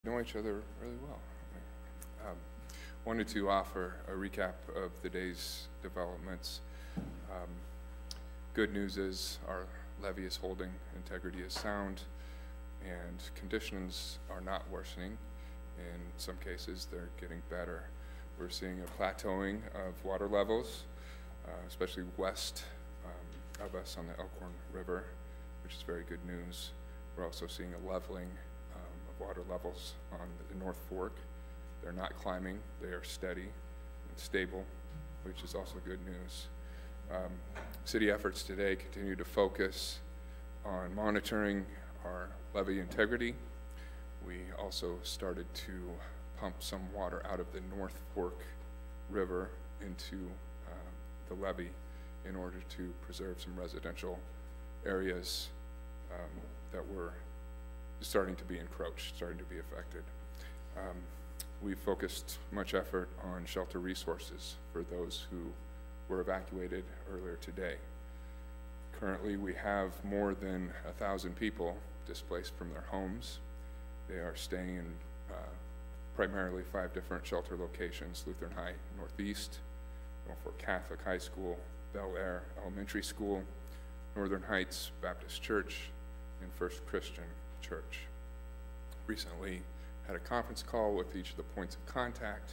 know each other really well. Um, Wanted to offer a recap of the day's developments. Um, Good news is our levee is holding, integrity is sound, and conditions are not worsening. In some cases, they're getting better. We're seeing a plateauing of water levels, especially west of us on the Elkhorn River, which is very good news. We're also seeing a leveling of water levels on the North Fork. They're not climbing, they are steady and stable, which is also good news. City efforts today continue to focus on monitoring our levee integrity. We also started to pump some water out of the North Fork River into the levee in order to preserve some residential areas that were starting to be encroached, starting to be affected. We focused much effort on shelter resources for those who were evacuated earlier today. Currently, we have more than 1,000 people displaced from their homes. They are staying in primarily 5 different shelter locations: Lutheran High Northeast, Norfolk Catholic High School, Bel Air Elementary School, Northern Heights Baptist Church, and First Christian Church. Recently had a conference call with each of the points of contact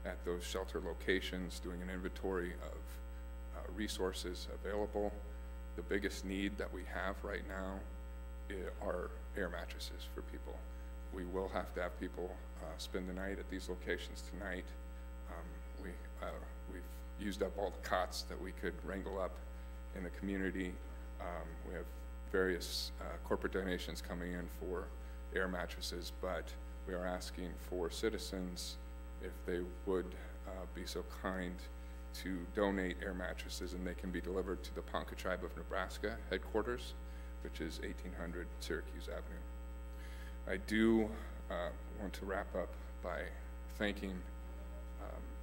at those shelter locations, doing an inventory of resources available. The biggest need that we have right now are air mattresses for people. We will have to have people spend the night at these locations tonight. We've used up all the cots that we could wrangle up in the community. We have various corporate donations coming in for air mattresses, but we are asking for citizens if they would be so kind to donate air mattresses, and they can be delivered to the Ponca Tribe of Nebraska headquarters, which is 1800 Syracuse Avenue. I do want to wrap up by thanking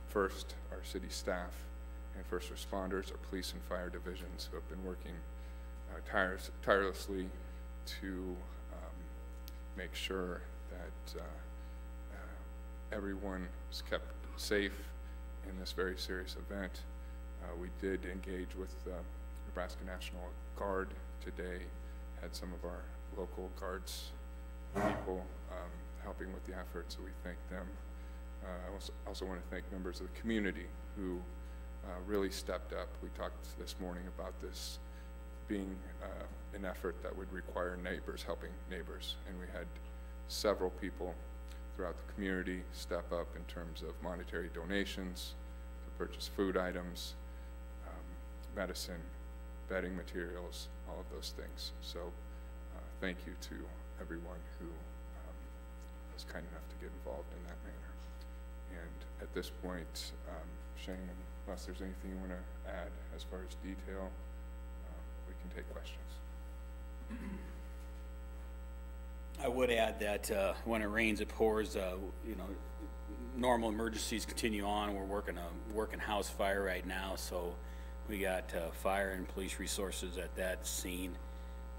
first our city staff and first responders, our police and fire divisions, who have been working tirelessly to make sure that everyone is kept safe in this very serious event. We did engage with Nebraska National Guard today, had some of our local guards people helping with the effort, so we thank them. I also want to thank members of the community who really stepped up. We talked this morning about this being an effort that would require neighbors helping neighbors, and we had several people throughout the community step up in terms of monetary donations to purchase food items, medicine, bedding materials, all of those things. So thank you to everyone who was kind enough to get involved in that manner. And at this point, Shane, unless there's anything you want to add as far as detail, we can take questions. I would add that when it rains, it pours. Normal emergencies continue on. We're working a house fire right now, so we got fire and police resources at that scene,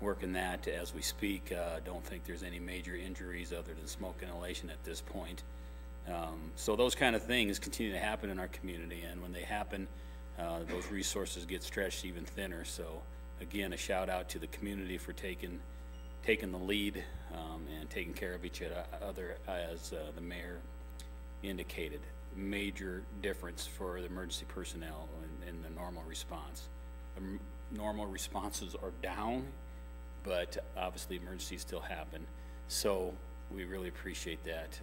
working that as we speak. Don't think there's any major injuries other than smoke inhalation at this point. So those kind of things continue to happen in our community, and when they happen, those resources get stretched even thinner. So again, a shout out to the community for taking the lead and taking care of each other, as the mayor indicated. Major difference for the emergency personnel in the normal response. Normal responses are down, but obviously emergencies still happen. So we really appreciate that.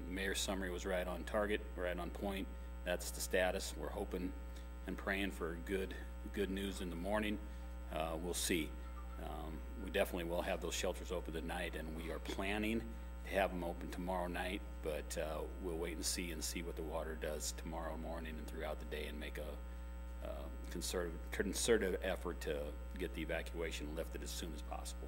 Mayor's summary was right on target, right on point. That's the status. We're hoping and praying for good news in the morning. We'll see. We definitely will have those shelters open tonight, and we are planning to have them open tomorrow night, but we'll wait and see what the water does tomorrow morning and throughout the day, and make a concerted effort to get the evacuation lifted as soon as possible.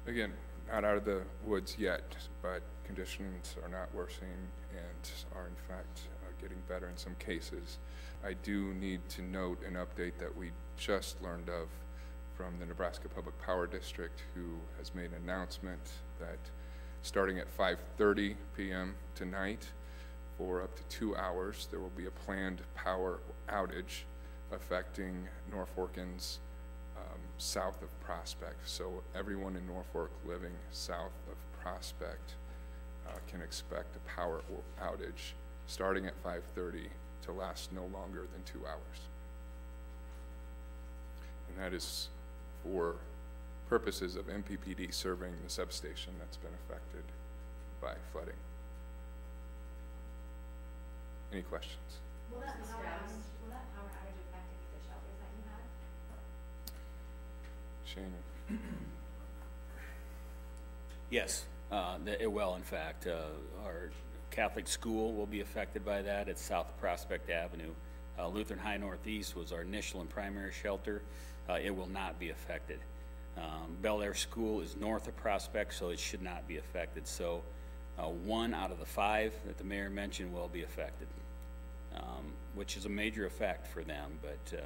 Again, not out of the woods yet, but conditions are not worsening and are in fact getting better in some cases. I do need to note an update that we just learned of from the Nebraska Public Power District, who has made an announcement that starting at 5:30 p.m. tonight for up to 2 hours, there will be a planned power outage affecting Norfolkans south of Prospect. So everyone in Norfolk living south of Prospect can expect a power outage starting at 5:30 to last no longer than 2 hours. And that is for purposes of MPPD serving the substation that's been affected by flooding. Any questions? Will that power outage affect any of the shelters that you have? Shane? Yes, it will, in fact. Our Catholic school will be affected by that. It's south of Prospect Avenue. Lutheran High Northeast was our initial and primary shelter. It will not be affected. Bel Air School is north of Prospect, so it should not be affected. So 1 out of the 5 that the mayor mentioned will be affected, which is a major effect for them, but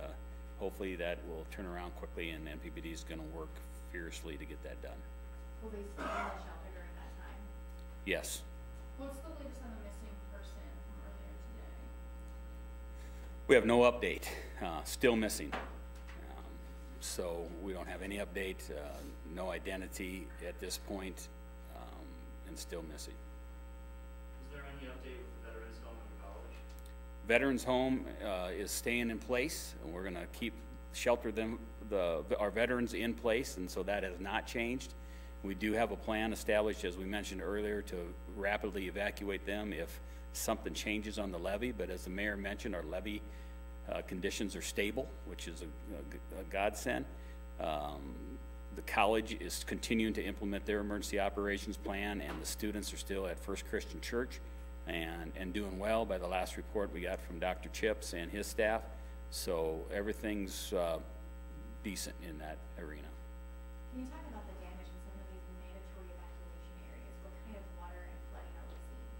hopefully that will turn around quickly, and NPPD is going to work fiercely to get that done. Will they stay in the shelter during that time? Yes. What's the latest on the missing person from earlier today? We have no update, still missing. So we don't have any update, no identity at this point, and still missing. Is there any update with the Veterans Home and the college? Veterans Home is staying in place, and we're gonna keep shelter them, our veterans in place, and so that has not changed. We do have a plan established, as we mentioned earlier, to rapidly evacuate them if something changes on the levee, but as the mayor mentioned, our levee conditions are stable, which is a godsend. The college is continuing to implement their emergency operations plan, and the students are still at First Christian Church and doing well by the last report we got from Dr. Chips and his staff. So everything's decent in that arena. Can you talk about the damage in some of these mandatory evacuation areas? What kind of water and flooding are we seeing?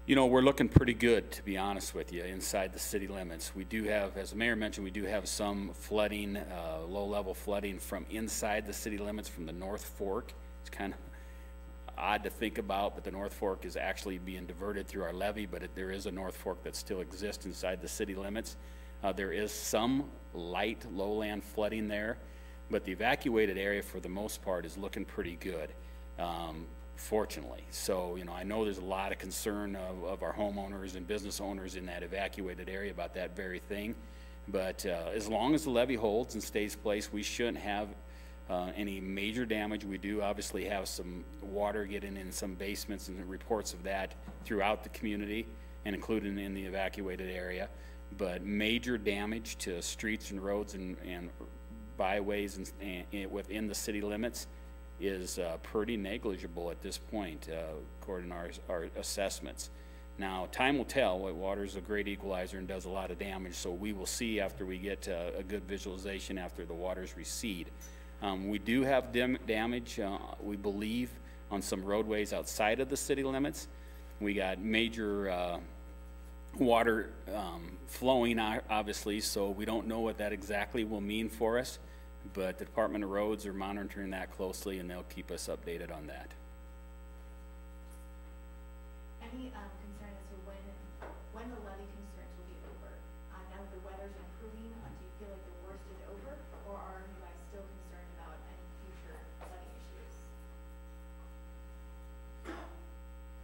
You know, we're looking pretty good, to be honest with you, inside the city limits. We do have, as the mayor mentioned, we do have some flooding, low-level flooding from inside the city limits from the North Fork. It's kind of odd to think about, but the North Fork is actually being diverted through our levee, but there is a North Fork that still exists inside the city limits. There is some light lowland flooding there, but the evacuated area for the most part is looking pretty good, fortunately. So, you know, I know there's a lot of concern of our homeowners and business owners in that evacuated area about that very thing, but as long as the levee holds and stays placed, we shouldn't have any major damage. We do obviously have some water getting in some basements and reports of that throughout the community and including in the evacuated area, but major damage to streets and roads and byways and within the city limits is pretty negligible at this point, according to our assessments. Now, time will tell. Water is a great equalizer and does a lot of damage, so we will see after we get a good visualization after the waters recede. We do have damage, we believe, on some roadways outside of the city limits. We got major water flowing, obviously, so we don't know what that exactly will mean for us, but the Department of Roads are monitoring that closely, and they'll keep us updated on that. Any concern as to when the levee concerns will be over? Now that the weather's improving, do you feel like the worst is over, or are you guys still concerned about any future flooding issues?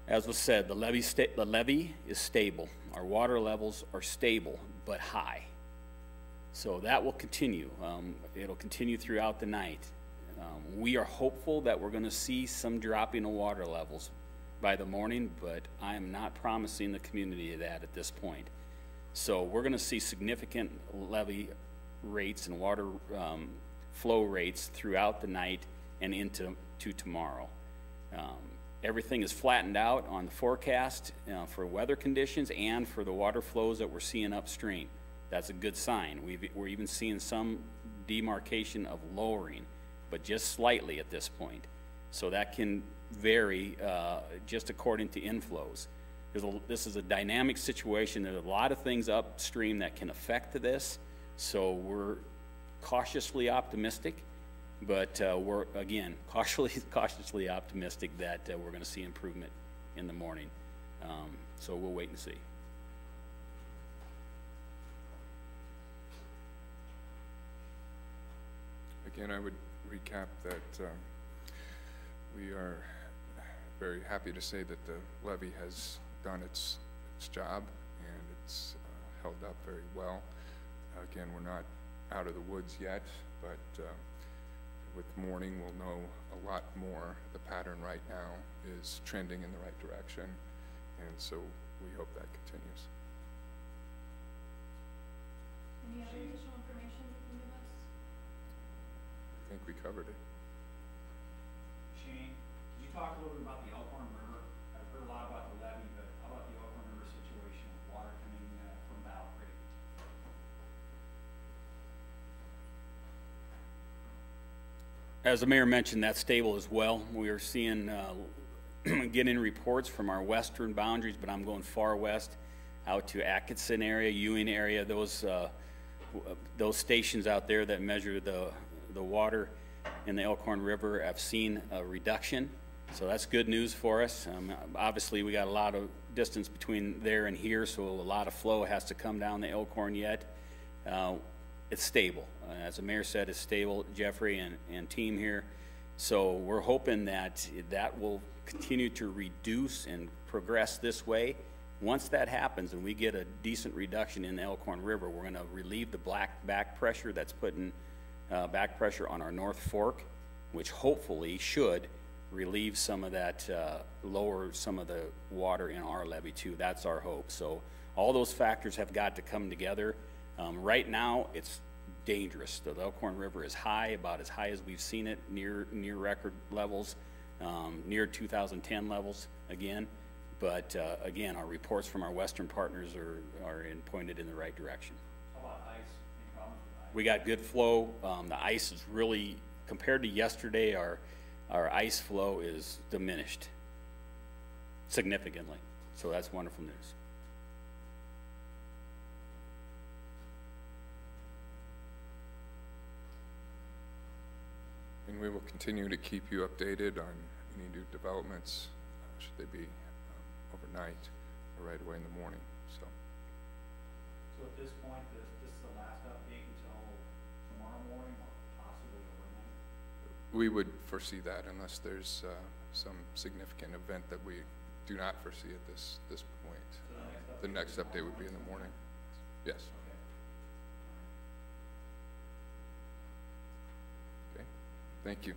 As was said, the levee is stable. Our water levels are stable but high. So that will continue. It'll continue throughout the night. We are hopeful that we're going to see some dropping of water levels by the morning, but I am not promising the community that at this point. So we're going to see significant levee rates and water flow rates throughout the night and into tomorrow. Everything is flattened out on the forecast for weather conditions and for the water flows that we're seeing upstream. That's a good sign. We're even seeing some demarcation of lowering, but just slightly at this point. So that can vary just according to inflows. This is a dynamic situation. There's a lot of things upstream that can affect this. So we're cautiously optimistic, but we're, again, cautiously optimistic that we're going to see improvement in the morning. So we'll wait and see. Again, I would recap that we are very happy to say that the levee has done its job, and it's held up very well. Again, we're not out of the woods yet, but with morning we'll know a lot more. The pattern right now is trending in the right direction, and so we hope that continues. Any other additional information you can give us? I think we covered it. Shane, can you talk a little bit about the Elkhorn River? I've heard a lot about the levee, but how about the Elkhorn River situation with water coming from Battle Creek? As the mayor mentioned, that's stable as well. We are seeing, getting reports from our western boundaries, but I'm going far west out to Atkinson area, Ewing area, those stations out there that measure the water in the Elkhorn River have seen a reduction. So that's good news for us. Obviously, we got a lot of distance between there and here, so a lot of flow has to come down the Elkhorn yet. It's stable. As the mayor said, it's stable, Jeffrey and team here. So we're hoping that that will continue to reduce and progress this way. Once that happens and we get a decent reduction in the Elkhorn River, we're going to relieve the back pressure that's putting back pressure on our North Fork, which hopefully should relieve some of that, lower some of the water in our levee too. That's our hope. So all those factors have got to come together. Right now, it's dangerous. The Elkhorn River is high, about as high as we've seen it, near record levels, near 2010 levels again. But again, our reports from our western partners are pointed in the right direction. How about ice? Any problems with ice? We got good flow. The ice is really, compared to yesterday, our ice flow is diminished significantly. So that's wonderful news. And we will continue to keep you updated on any new developments, should they be overnight or right away in the morning. So at this point, this is the last update until tomorrow morning or possibly overnight? we would foresee that unless there's some significant event that we do not foresee at this point. So The next update would be in the morning. Yes. Okay. Okay. Thank you.